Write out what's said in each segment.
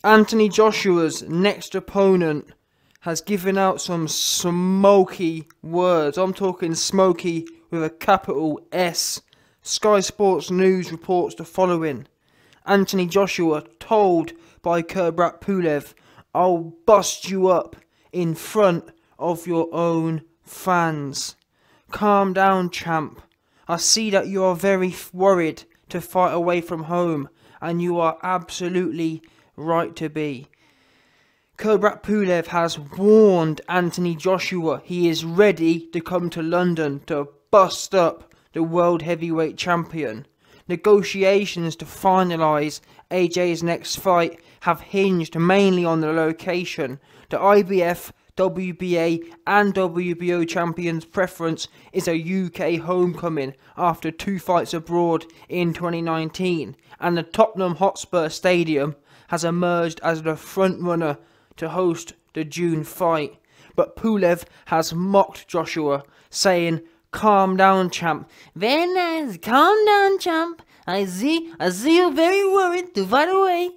Anthony Joshua's next opponent has given out some smoky words. I'm talking smoky with a capital S. Sky Sports News reports the following. Anthony Joshua told by Kubrat Pulev, "I'll bust you up in front of your own fans. Calm down, champ. I see that you are very worried to fight away from home, and you are absolutely right to be." Kubrat Pulev has warned Anthony Joshua he is ready to come to London to bust up the world heavyweight champion. Negotiations to finalise AJ's next fight have hinged mainly on the location. The IBF, WBA and WBO champions' preference is a UK homecoming after 2 fights abroad in 2019, and the Tottenham Hotspur Stadium has emerged as the frontrunner to host the June fight. But Pulev has mocked Joshua, saying, "Calm down, champ. Very nice, calm down, champ. I see you're very worried to fight away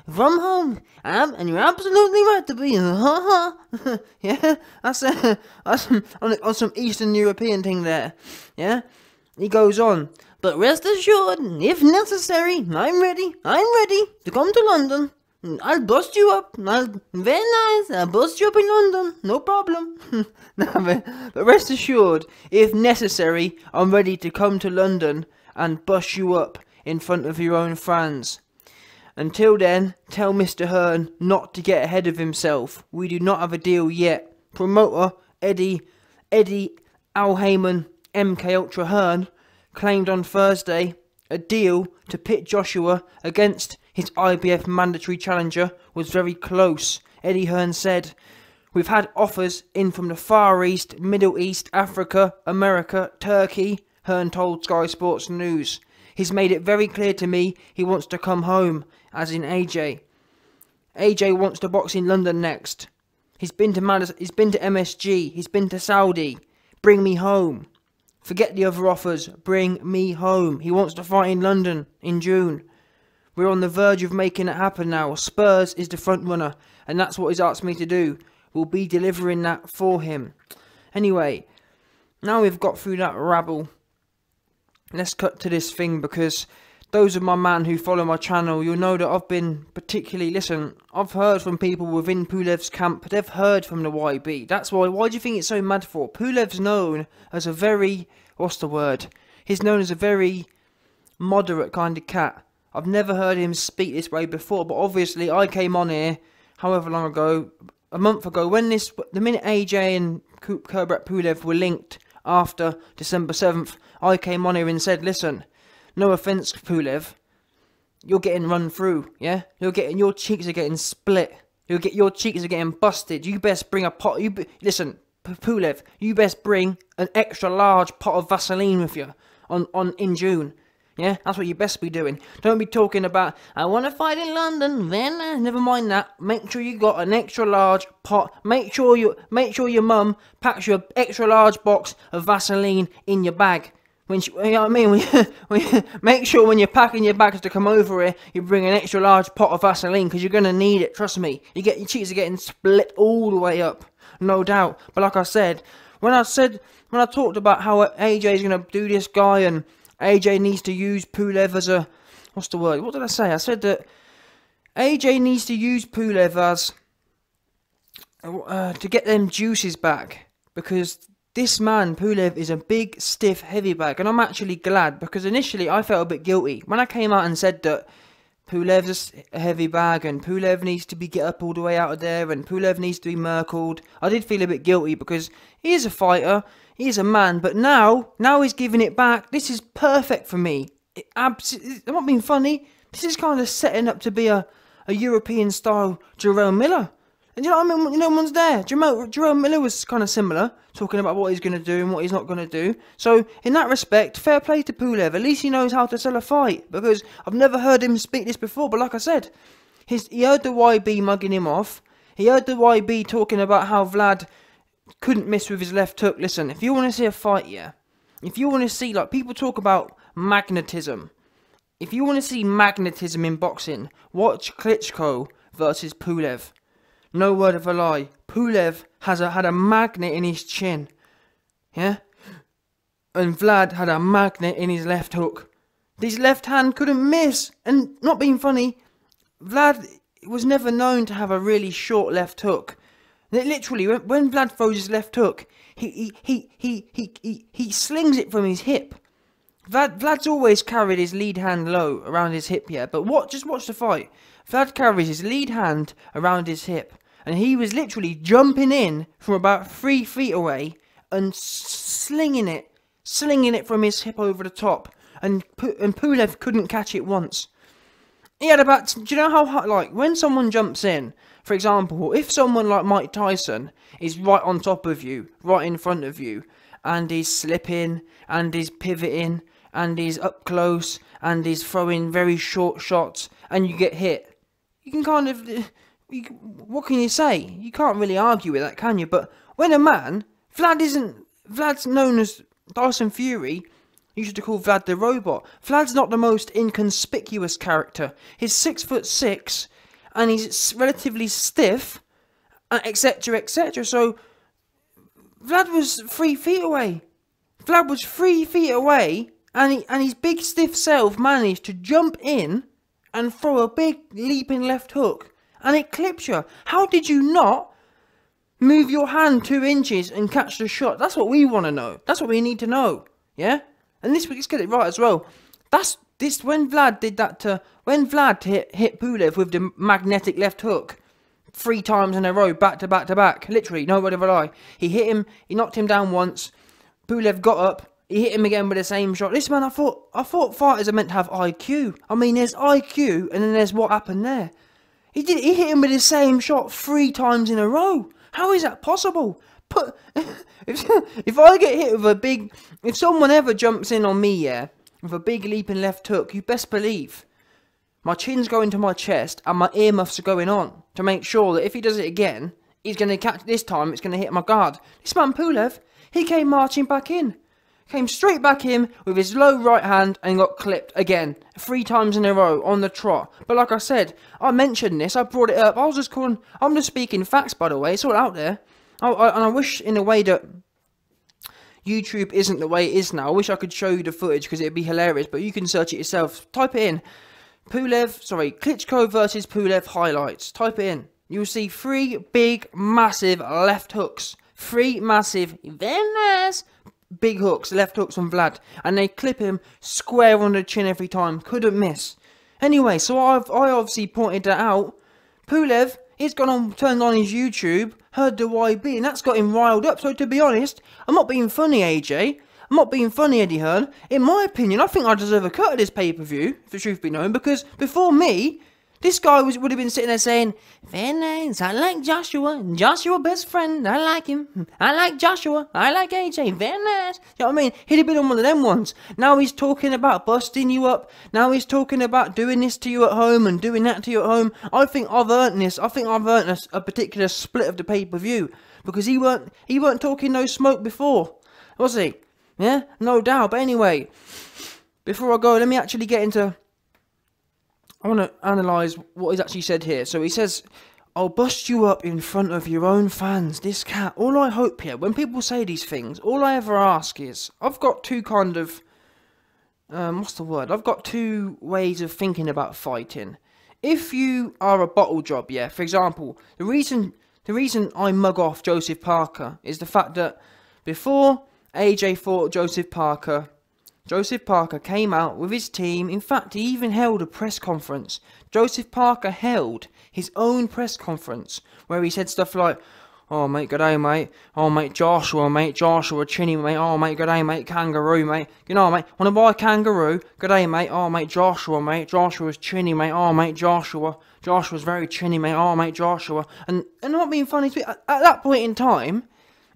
from home, and you're absolutely right to be." Yeah, that's on some Eastern European thing there. Yeah, he goes on. "But rest assured, if necessary, I'm ready to come to London. I'll bust you up. Very nice. I'll bust you up in London. No problem." No, but rest assured, if necessary, I'm ready to come to London and bust you up in front of your own fans. Until then, tell Mr. Hearn not to get ahead of himself. We do not have a deal yet. Promoter Eddie Al Heyman, MK Ultra Hearn, claimed on Thursday a deal to pit Joshua against his IBF mandatory challenger was very close. Eddie Hearn said, "We've had offers in from the Far East, Middle East, Africa, America, Turkey," Hearn told Sky Sports News. "He's made it very clear to me he wants to come home, as in AJ. AJ wants to box in London next. He's been to MSG, he's been to Saudi. Bring me home. Forget the other offers, bring me home. He wants to fight in London in June. We're on the verge of making it happen now. Spurs is the front runner, and that's what he's asked me to do. We'll be delivering that for him." Anyway, now we've got through that rabble, let's cut to this thing, because those of my man who follow my channel, you'll know that I've been particularly, I've heard from people within Pulev's camp. They've heard from the YB. That's why do you think it's so mad for? Pulev's known as a very, he's known as a very moderate kind of cat. I've never heard him speak this way before, but obviously I came on here, however long ago, a month ago, when the minute AJ and Kubrat Pulev were linked after December 7th, I came on here and said, "Listen, no offence, Pulev, you're getting run through, yeah? Your cheeks are getting split. Your cheeks are getting busted. You best bring a pot. Listen, Pulev, you best bring an extra large pot of Vaseline with you in June. Yeah, that's what you best be doing. Don't be talking about, I want to fight in London, then never mind that. Make sure you got an extra large pot. Make sure your mum packs you an extra large box of Vaseline in your bag. You know what I mean? Make sure when you're packing your bags to come over here, you bring an extra large pot of Vaseline, because you're going to need it, trust me. Your cheeks are getting split all the way up, no doubt. But like I said, when I talked about how AJ's going to do this guy, and AJ needs to use Pulev as a, what did I say? I said that AJ needs to use Pulev as, to get them juices back, because this man, Pulev, is a big, stiff, heavy bag, and I'm actually glad, because initially I felt a bit guilty. When I came out and said that Pulev's a heavy bag, and Pulev needs to get up all the way out of there, and Pulev needs to be merkled, I did feel a bit guilty, because he is a fighter, he is a man, but now he's giving it back. This is perfect for me. I'm not being funny, this is kind of setting up to be a European-style Jerome Miller. And you know what I mean? No one's there. Jerome Miller was kind of similar, talking about what he's going to do and what he's not going to do. So, in that respect, fair play to Pulev. At least he knows how to sell a fight, because I've never heard him speak this before. But like I said, he heard the YB mugging him off. He heard the YB talking about how Vlad couldn't miss with his left hook. Listen, if you want to see a fight, yeah, if you want to see, like, people talk about magnetism. If you want to see magnetism in boxing, watch Klitschko versus Pulev. No word of a lie. Pulev had a magnet in his chin. Yeah? And Vlad had a magnet in his left hook. His left hand couldn't miss. And not being funny, Vlad was never known to have a really short left hook. Literally, when Vlad throws his left hook, he slings it from his hip. Vlad's always carried his lead hand low around his hip, yeah. But just watch the fight. Vlad carries his lead hand around his hip, and he was literally jumping in from about 3 feet away and slinging it from his hip over the top. And Pulev couldn't catch it once. He had about, do you know how hard, like, when someone jumps in, for example, if someone like Mike Tyson is right on top of you, right in front of you, and he's slipping, and he's pivoting, and he's up close, and he's throwing very short shots, and you get hit, you can kind of, what can you say? You can't really argue with that, can you? But when a man, Vlad's known as Tyson Fury. You used to call Vlad the Robot. Vlad's not the most inconspicuous character. He's 6'6", and he's relatively stiff, etc., etc. So Vlad was 3 feet away. Vlad was 3 feet away, and his big stiff self managed to jump in and throw a big leaping left hook, and it clips you. How did you not move your hand 2 inches and catch the shot? That's what we want to know. That's what we need to know. Yeah. And let's get it right as well. When Vlad did that when Vlad hit Pulev with the magnetic left hook 3 times in a row, back to back to back. Literally, no word of a lie. He hit him, he knocked him down once. Pulev got up, he hit him again with the same shot. This man, I thought fighters are meant to have IQ. I mean, there's IQ, and then there's what happened there. He hit him with the same shot 3 times in a row. How is that possible? If I get hit with if someone ever jumps in on me, yeah, with a big leaping left hook, you best believe my chin's going to my chest and my earmuffs are going on to make sure that if he does it again, he's going to catch, this time it's going to hit my guard. This man Pulev, he came marching back in. Came straight back in with his low right hand and got clipped again 3 times in a row on the trot. But like I said, I mentioned this, I brought it up. I'm just speaking facts, by the way. It's all out there. And I wish in a way that YouTube isn't the way it is now. I wish I could show you the footage because it'd be hilarious. But you can search it yourself. Type it in. Klitschko versus Pulev highlights. Type it in. You'll see 3 big, massive left hooks. 3 massive, very nice big hooks, left hooks from Vlad, and they clip him square on the chin every time. Couldn't miss. Anyway, so I obviously pointed that out. Pulev, he's turned on his YouTube, heard the YB, and that's got him riled up. So to be honest, I'm not being funny, AJ. I'm not being funny, Eddie Hearn. In my opinion, I think I deserve a cut of this pay-per-view, if the truth be known, because before me, this guy would have been sitting there saying, very nice, I like Joshua, Joshua best friend, I like him, I like Joshua, I like AJ, very nice. You know what I mean? He'd have been on one of them ones. Now he's talking about busting you up, now he's talking about doing this to you at home and doing that to you at home. I think I've earned this, I think I've earned a particular split of the pay-per-view, because he weren't talking no smoke before, was he? Yeah, no doubt. But anyway, before I go, let me actually get into, I want to analyse what he's actually said here. So he says, I'll bust you up in front of your own fans. This cat, all I hope here, when people say these things, all I ever ask is, I've got 2 kind of, what's the word? I've got 2 ways of thinking about fighting. If you are a bottle job, yeah, for example, the reason I mug off Joseph Parker is the fact that before AJ fought Joseph Parker came out with his team. In fact, he even held a press conference. Joseph Parker held his own press conference where he said stuff like, oh, mate, good day, mate. Oh, mate, Joshua, Chinny, mate. Oh, mate, good day, mate, Kangaroo, mate. You know, mate, want to buy a kangaroo? Good day, mate. Oh, mate, Joshua's Chinny, mate. Oh, mate, Joshua's very chinny, mate. Oh, mate, Joshua. And not being funny, at that point in time,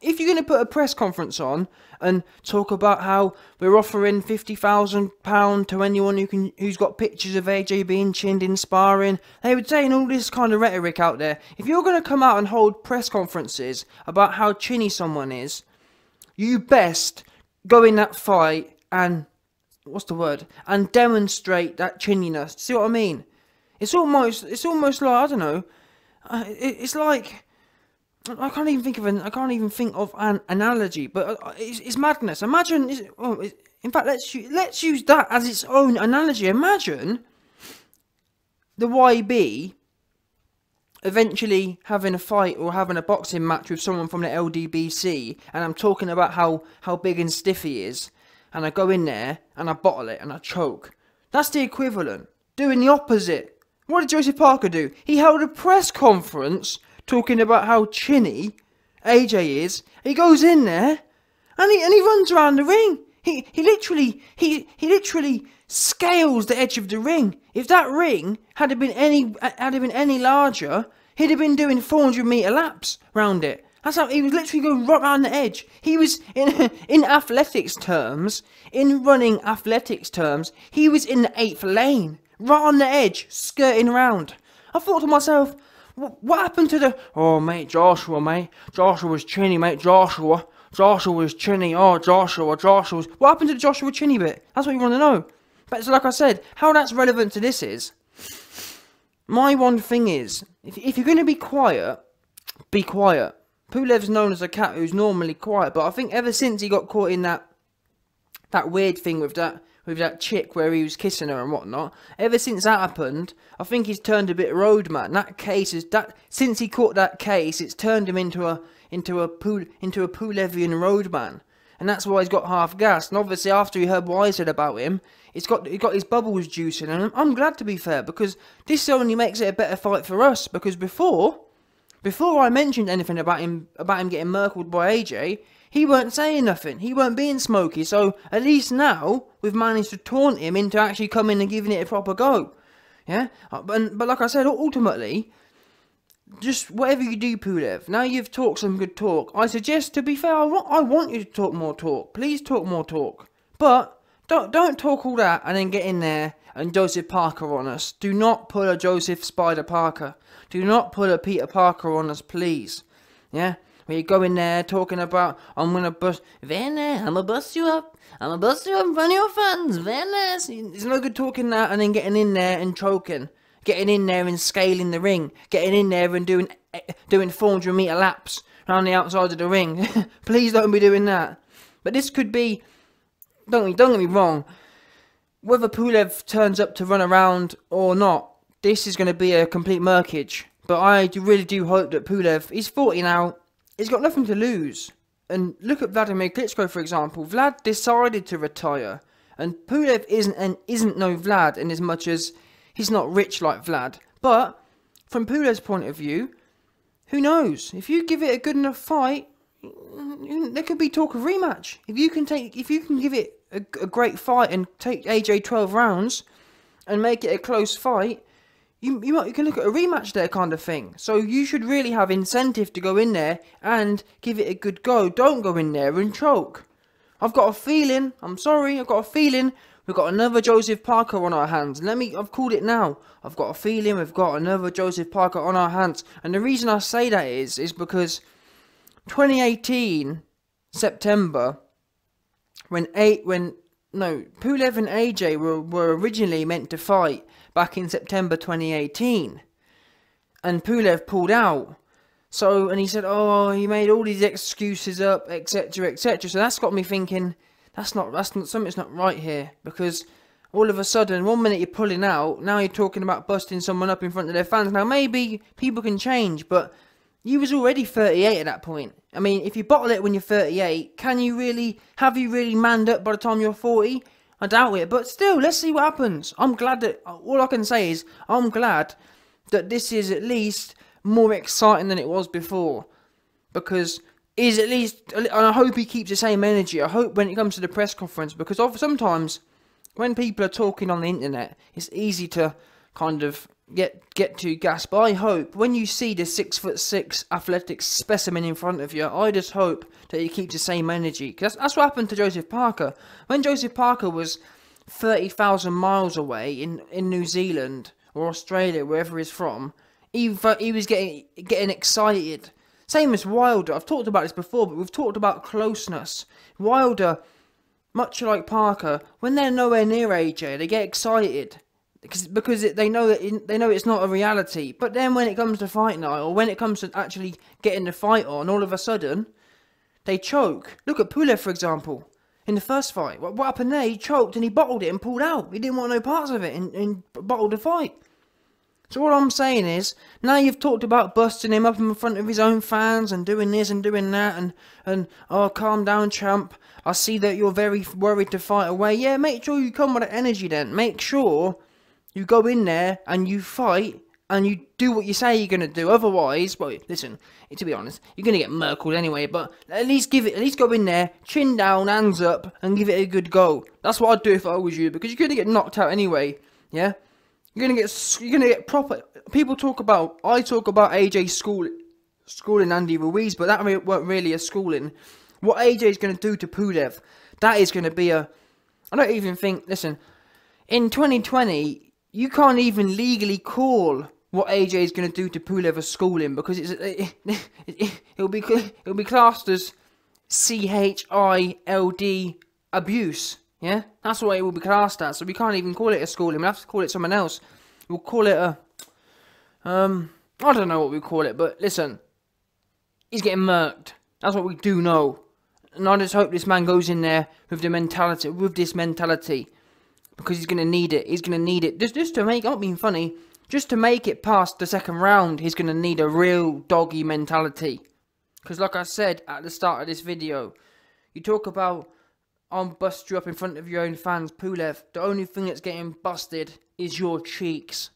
if you're going to put a press conference on and talk about how we're offering £50,000 to anyone who's got pictures of AJ being chinned in sparring, they would say all this kind of rhetoric out there. If you're going to come out and hold press conferences about how chinny someone is, you best go in that fight and, and demonstrate that chinniness. See what I mean? It's almost like, I don't know. It's like, I can't even think of an analogy, but it's madness. Imagine, in fact, let's use that as its own analogy. Imagine the YB eventually having a fight or having a boxing match with someone from the LDBC, and I'm talking about how big and stiff he is, and I go in there and I bottle it and I choke. That's the equivalent. Doing the opposite. What did Joseph Parker do? He held a press conference talking about how chinny AJ is. He goes in there and he runs around the ring. He literally scales the edge of the ring. If that ring had been any larger, he'd have been doing 400-meter laps round it. That's how he was literally going right around the edge. He was in athletics terms, in running athletics terms, he was in the 8th lane, right on the edge, skirting around. I thought to myself, what happened to the... Oh, mate, Joshua, mate. Joshua was chinny, mate. Joshua was chinny. Oh, Joshua was... What happened to the Joshua chinny bit? That's what you want to know. But so like I said, how that's relevant to this is... My one thing is, if you're going to be quiet, be quiet. Pulev's known as a cat who's normally quiet, but I think ever since he got caught in that weird thing with that chick where he was kissing her and whatnot, ever since that happened, I think he's turned a bit roadman. That case is since he caught that case, it's turned him into a Pulevian roadman, and that's why he's got half gas. And obviously, after he heard what I said about him, he got his bubbles juicing, and I'm glad, to be fair, because this only makes it a better fight for us. Because before I mentioned anything about him getting merkled by AJ, he weren't saying nothing. He weren't being smoky. So at least now we've managed to taunt him into actually coming and giving it a proper go. Yeah, but like I said, ultimately, just whatever you do, Pulev. Now you've talked some good talk. I suggest, to be fair, I want you to talk more talk. Please talk more talk. But don't talk all that and then get in there and Joseph Parker on us. Do not pull a Joseph Spider Parker. Do not pull a Peter Parker on us, please. Yeah? When you go in there talking about, I'm gonna bust, Werner, I'm gonna bust you up in front of your fans, Werner. It's no good talking that and then getting in there and choking. Getting in there and scaling the ring. Getting in there and doing 400-meter laps around the outside of the ring. Please don't be doing that. But this could be, don't get me wrong, whether Pulev turns up to run around or not, this is going to be a complete murkage. But I really do hope that Pulev, he's 40 now, he's got nothing to lose. And look at Vladimir Klitschko, for example. Vlad decided to retire. And Pulev isn't no Vlad in as much as he's not rich like Vlad. But from Pulev's point of view, who knows? If you give it a good enough fight, there could be talk of rematch. If you can give it a great fight and take AJ 12 rounds and make it a close fight, you can look at a rematch there, kind of thing. So you should really have incentive to go in there and give it a good go. Don't go in there and choke. I've got a feeling, I've got a feeling we've got another Joseph Parker on our hands. I've called it now. I've got a feeling we've got another Joseph Parker on our hands. And the reason I say that is because 2018 September, when Pulev and AJ were originally meant to fight back in September 2018, and Pulev pulled out. So, and he said, oh, he made all these excuses up, etc., etc. So that's got me thinking, something's not right here, because all of a sudden, 1 minute you're pulling out, now you're talking about busting someone up in front of their fans. Now maybe people can change, but you was already 38 at that point. I mean, if you bottle it when you're 38, have you really manned up by the time you're 40? I doubt it, but still, let's see what happens. I'm glad that, all I can say is, I'm glad that this is at least more exciting than it was before. Because is at least, and I hope he keeps the same energy. I hope when it comes to the press conference, because sometimes when people are talking on the internet, it's easy to kind of get too gassed. But I hope when you see the 6'6" athletic specimen in front of you, I just hope that he keeps the same energy. Because that's what happened to Joseph Parker. When Joseph Parker was 30,000 miles away in New Zealand or Australia, wherever he's from, he was getting excited. Same as Wilder. I've talked about this before, but we've talked about closeness. Wilder, much like Parker, when they're nowhere near AJ, they get excited. because they know that they know it's not a reality. But then when it comes to fight night, or when it comes to actually getting the fight on, all of a sudden they choke. Look at Pulev, for example. In the first fight, what happened there? He choked and he bottled it and pulled out. He didn't want no parts of it and bottled the fight. So all I'm saying is, now you've talked about busting him up in front of his own fans and doing this and doing that and oh, calm down, champ. I see that you're very worried to fight away. Yeah, make sure you come with that energy then. Make sure you go in there and you fight and you do what you say you're going to do. Otherwise, well, listen, to be honest, you're going to get merkled anyway, but at least go in there, chin down, hands up, and give it a good go. That's what I'd do if I was you, because you're going to get knocked out anyway, yeah? You're going to get proper. I talk about AJ schooling Andy Ruiz, but that weren't really a schooling. What AJ's going to do to Pulev, that is going to be I don't even think, listen, in 2020, you can't even legally call what AJ is going to do to Pulev as schooling, because it'll be classed as child abuse. Yeah, that's what it will be classed as. So we can't even call it a schooling. We'll have to call it something else. We'll call it a I don't know what we call it, but listen, he's getting murked. That's what we do know. And I just hope this man goes in there with this mentality, because he's gonna need it. He's gonna need it just to make. I'm not being funny. Just to make it past the second round, he's going to need a real doggy mentality. Because like I said at the start of this video, you talk about, I'll bust you up in front of your own fans, Pulev. The only thing that's getting busted is your cheeks.